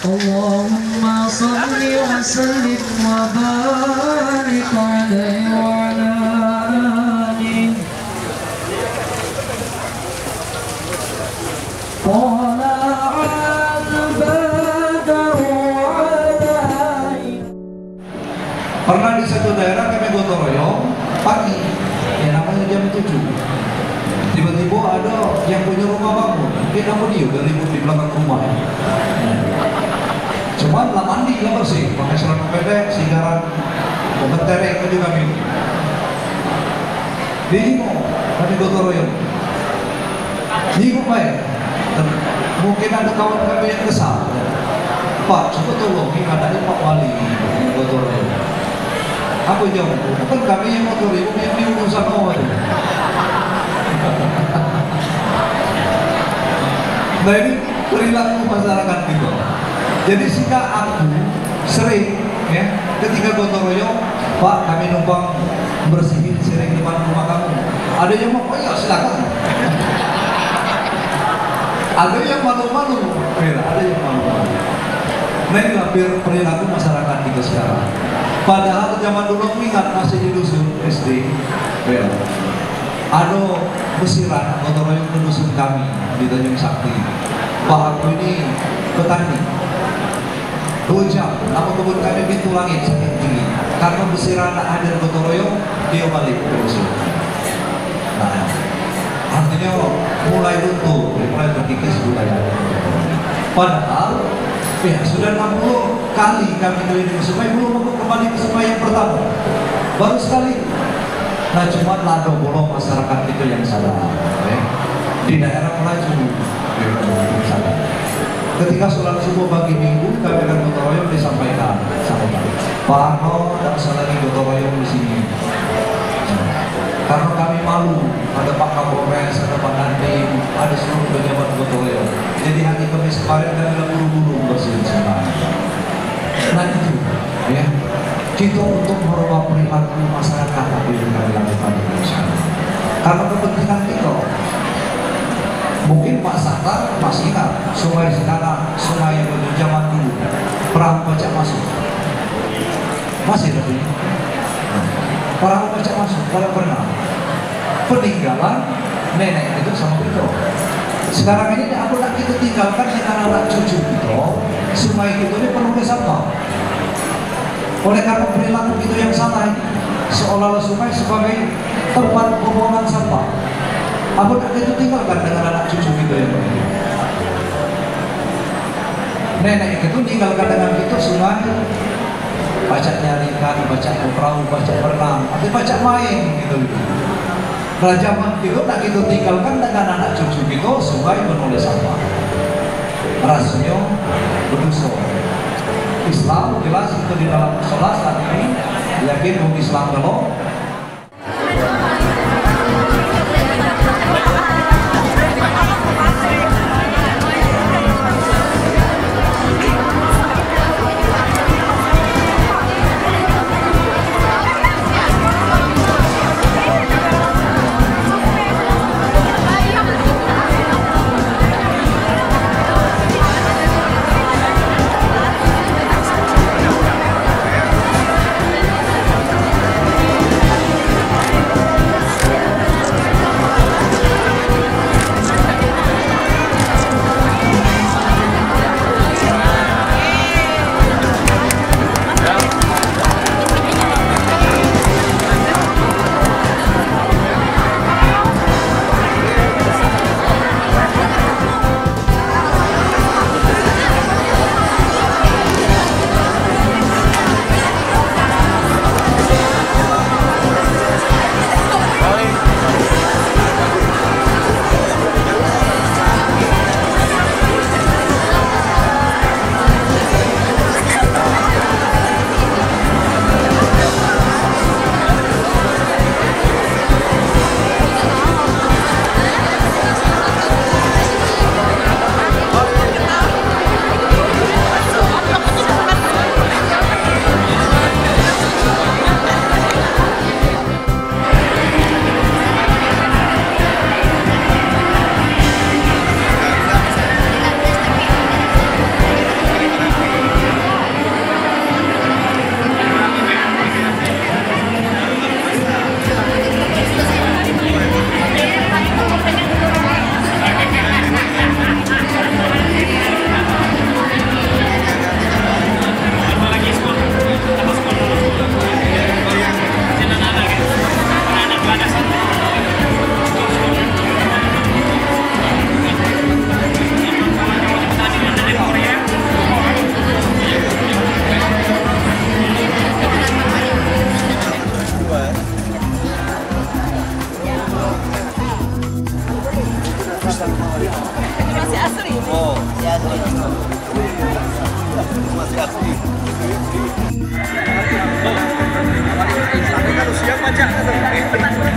Allahumma salli wa sallim wa barik alaihi wa ala alihi. Pernah di satu daerah kami gotong royong pagi, yang namanya jam 7. Tiba-tiba ada yang punya rumah bangun, mungkin nama dia udah ribut di belakang rumah. Cuman lah mandi lah bersih, pakai celana pendek, sigaran, tereng itu kami. Di kami gotong royong. Ini baik. Mungkin ada kawan kami yang kesal. Pak, coba tolong, ini katanya Pak Wali gotong royong. Apa jawab? Bukan kami yang gotong royong, yang diurusan awal. Nah ini perilaku masyarakat kita. Jadi jika aku sering ya ketika gotong royong, Pak kami numpang bersihin sering depan rumah kamu. Ada yang mau, oh ya silakan. Ada yang malu-malu, ada yang malu-malu. Nah ini hampir perilaku masyarakat kita sekarang. Padahal zaman dulu ingat masih di dusun SD, ada besiran gotong royong di dusun kami di Tanjung Sakti. Pak aku ini petani. 2 jam, nama kebun kami pintu langit saking tinggi. Karena besiran hadir gotong royong, dia balik ke dusun. Nah, artinya mulai runtuh, mulai terkikis budaya. Padahal ya sudah 60 kali kami keliling sungai, belum mau kembali ke sungai yang pertama. Baru sekali. Nah cuma lado bolong masyarakat itu yang salah. Di daerah melaju, ketika sholat subuh pagi minggu, kami akan gotong royong disampaikan sama Pak Arno, tidak usah lagi gotong royong di sini. Karena kami malu, ada Pak Kapolres, ada Pak Dandim, ada seluruh pejabat gotong royong. Jadi hari Kamis kemarin kami buru-buru bersihin sungai. Nah itu, ya, kita untuk merubah perilaku masyarakat tapi kami lakukan ini sekarang. Karena kepentingan kita. Mungkin Pak Satar masih ingat sungai sekarang, sungai yang pada zaman dulu perahu becak masuk. Masih tapi perahu becak masuk, pada pernah peninggalan nenek itu sama kita. Sekarang ini aku nak kita tinggalkan dengan anak cucu kita, sungai itu ini penuh dengan sampah. Oleh karena perilaku itu yang salah, seolah-olah sungai sebagai tempat pembuangan sampah. Apa nak kita tinggalkan dengan anak cucu kita yang baik? Nenek itu tinggalkan dengan kita sungai, baca nyari ikan, baca perahu, baca berenang, atau baca main gitu. Zaman itu nak kita tinggalkan dengan anak cucu kita sungai penuh sampah. Rasanya berdosa. Islam jelas itu di dalam sholat saat ini yakin Islam kalau Kalau siang pajak kan